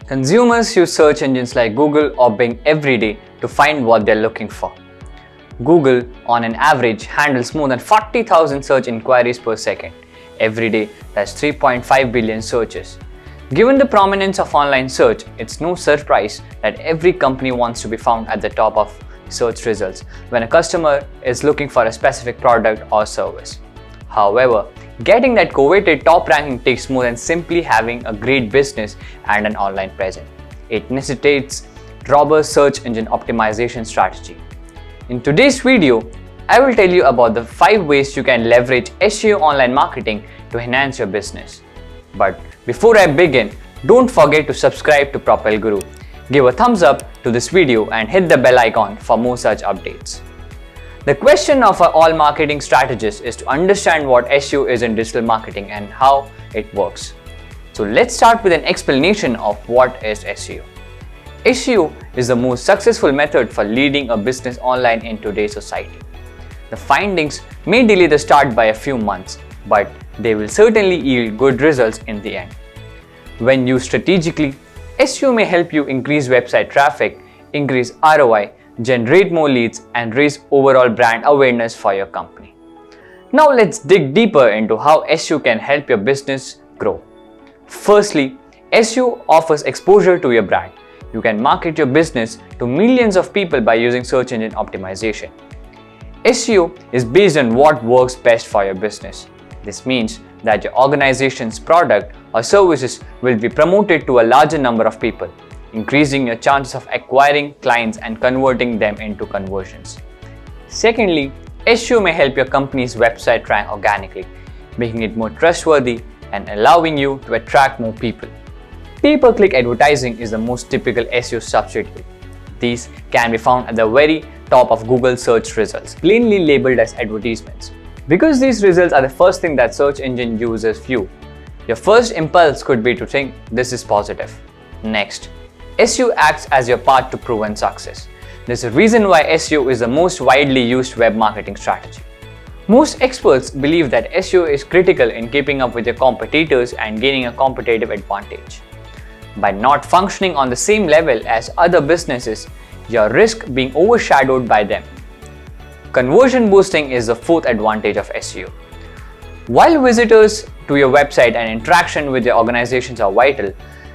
Consumers use search engines like Google or Bing every day to find what they're looking for. Google, on an average, handles more than 40,000 search inquiries per second. Every day, that's 3.5 billion searches. Given the prominence of online search, it's no surprise that every company wants to be found at the top of search results when a customer is looking for a specific product or service. However, getting that coveted top ranking takes more than simply having a great business and an online presence. It necessitates robust search engine optimization strategy. In today's video, I will tell you about the 5 ways you can leverage SEO online marketing to enhance your business. But before I begin, don't forget to subscribe to Propel Guru. Give a thumbs up to this video and hit the bell icon for more such updates. The question of all marketing strategists is to understand what SEO is in digital marketing and how it works. So let's start with an explanation of what is SEO. SEO is the most successful method for leading a business online in today's society. The findings may delay the start by a few months, but they will certainly yield good results in the end. When used strategically, SEO may help you increase website traffic, increase ROI, generate more leads, and raise overall brand awareness for your company. Now let's dig deeper into how SEO can help your business grow. Firstly, SEO offers exposure to your brand. You can market your business to millions of people by using search engine optimization. SEO is based on what works best for your business. This means that your organization's product or services will be promoted to a larger number of people, increasing your chances of acquiring clients and converting them into conversions. Secondly, SEO may help your company's website rank organically, making it more trustworthy and allowing you to attract more people. Pay-per-click advertising is the most typical SEO substitute. These can be found at the very top of Google search results, plainly labeled as advertisements. Because these results are the first thing that search engine users view, your first impulse could be to think this is positive. Next, SEO acts as your path to proven success. There's a reason why SEO is the most widely used web marketing strategy. Most experts believe that SEO is critical in keeping up with your competitors and gaining a competitive advantage. By not functioning on the same level as other businesses, you risk being overshadowed by them. Conversion boosting is the fourth advantage of SEO. While visitors to your website and interaction with your organizations are vital,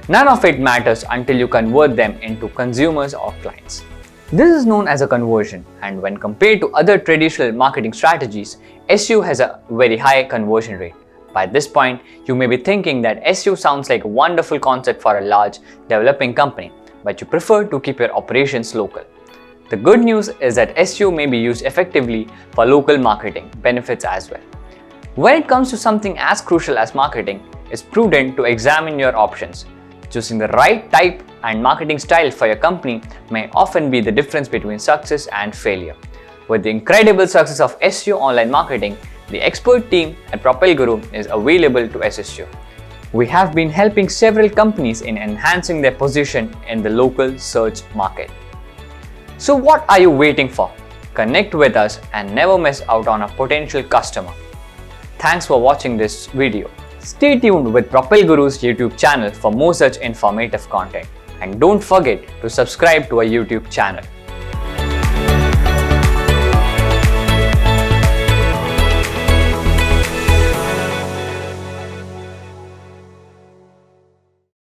none of it matters until you convert them into consumers or clients. This is known as a conversion, and when compared to other traditional marketing strategies, SEO has a very high conversion rate. By this point, you may be thinking that SEO sounds like a wonderful concept for a large, developing company, but you prefer to keep your operations local. The good news is that SEO may be used effectively for local marketing benefits as well. When it comes to something as crucial as marketing, it's prudent to examine your options. Choosing the right type and marketing style for your company may often be the difference between success and failure. With the incredible success of SEO online marketing, the expert team at Propel Guru is available to assist you. We have been helping several companies in enhancing their position in the local search market. So what are you waiting for? Connect with us and never miss out on a potential customer. Thanks for watching this video. Stay tuned with Propel Guru's YouTube channel for more such informative content. And don't forget to subscribe to our YouTube channel.